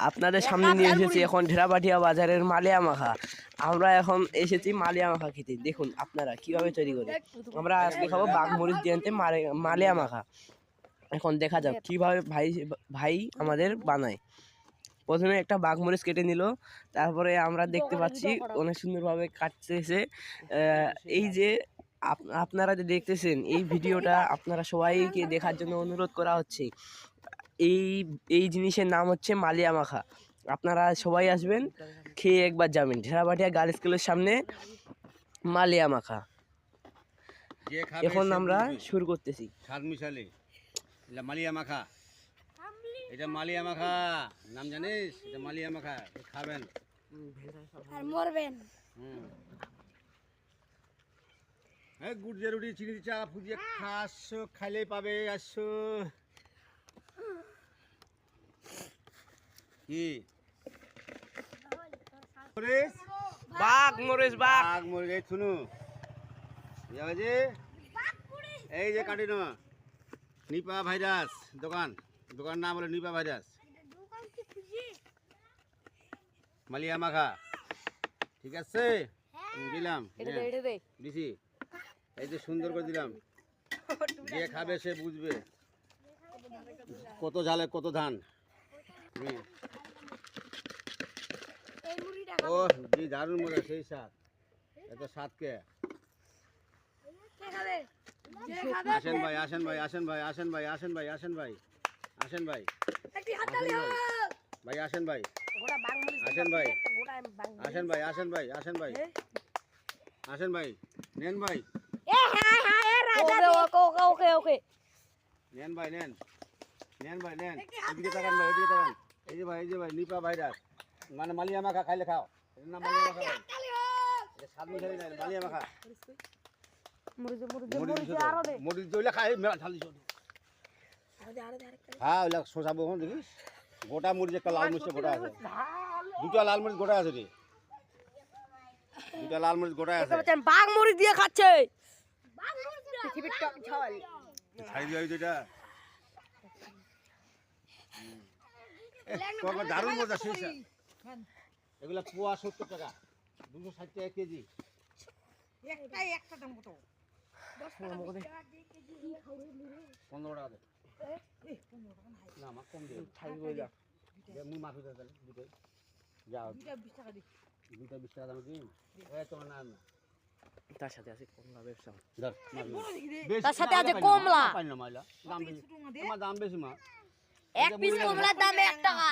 আপনাদের সামনে নিয়ে এসেছি এখন ঢেরাবাটিয়া বাজারের মালিয়া মাখা। আমরা এখন এসেছি মালিয়া মাখা খেতে। দেখুন আপনারা কিভাবে তৈরি করে। আমরা আজকে খাবো বাঘমরিচ দিয়ে আনতে মালিয়া মাখা। এখন দেখা যাক কিভাবে ভাই ভাই আমাদের বানায়। প্রথমে একটা বাঘমরিচ কেটে নিল, তারপরে আমরা দেখতে পাচ্ছি অনেক সুন্দরভাবে কাটতেছে। এই যে আপনারা যে দেখতেছেন এই ভিডিওটা, আপনারা সবাইকে দেখার জন্য অনুরোধ করা হচ্ছে। এই এই জিনিসের নাম হচ্ছে মালিয়া মাখা। আপনারা সবাই আসবেন, খেয়ে একবার যাবেন। ঢেরাবাটিয়া গার্লস স্কুলের সামনে মালিয়া মাখা। এখন আমরা শুরু করতেছি। মিশালি মালিয়া মাখা, এটা মালিয়া মাখা নাম জানিস? এটা মালিয়া মাখা খাবেন আর মরবেন। হ্যাঁ, গুড় দিয়ে রুটি চিনি চা ফুজিয়ে খাসো, খাইলেই পাবে। আসো কি বাঘমরিচ বাঘ মরে যাই শুনু এই যে কাটি না নিপা ভাইরাস দোকান নাম হলো নিপা ভাইরাস মালিয়া মাখা। ঠিক আছে, দিলাম দিছি। এই যে সুন্দর করে দিলাম, যে খাবে সে বুঝবে কত ঝালে কত ধান। ও যে দারুণ মজা, সেই স্বাদ। এত স্বাদ কে? আসেন ভাই, আসেন ভাই, আসেন ভাই, আসেন ভাই, আসেন ভাই, আসেন ভাই, আসেন ভাই, ভাই আসেন ভাই, আসেন ভাই, আসেন ভাই, আসেন ভাই, আসেন ভাই, আসেন ভাই, নেন ভাই, নেন ভাই, নেন, নেন ভাই, নেন। এদিকে তাকান ভাই, এদিকে তাকান। এই যে ভাই, এই যে ভাই নিপা ভাইরাস মানে মালিয়া মাখা, খাইলে খাও। এর নাম মালিয়া মাখা ভাই। এটা স্বাদ মিশালি নাই, মালিয়া মাখা। মরিচ জইলা খাই মেলা ঢালি চল। হ্যাঁ, ওইলা শোষাবো দেখিস। গোটা মরিচ একটা লাল মরিচ গোটা আছে, দুটা লাল মরিচ গোটা আছে রে, দুটা লাল মরিচ গোটা আছে। বাঘমরিচ দিয়ে খাচ্ছে। খাই দিই যেটা দারুণ মজা। সেই এগুলা পোয়া 70 টাকা, 260 টাকা কেজি। একটা দাম কত? 15 টাকা দে। না আমার কম দে, মুই মাফি দে তাহলে দুটোই যাও। 20 টাকা দি, 20 টাকা দাম দিন। তোমার না না, তার সাথে আছে কমলা ব্যবসা। তার সাথে আছে কমলা। দাম বেশি, আমার দাম বেশি মা। এক পিস কমলার দাম 1 টাকা।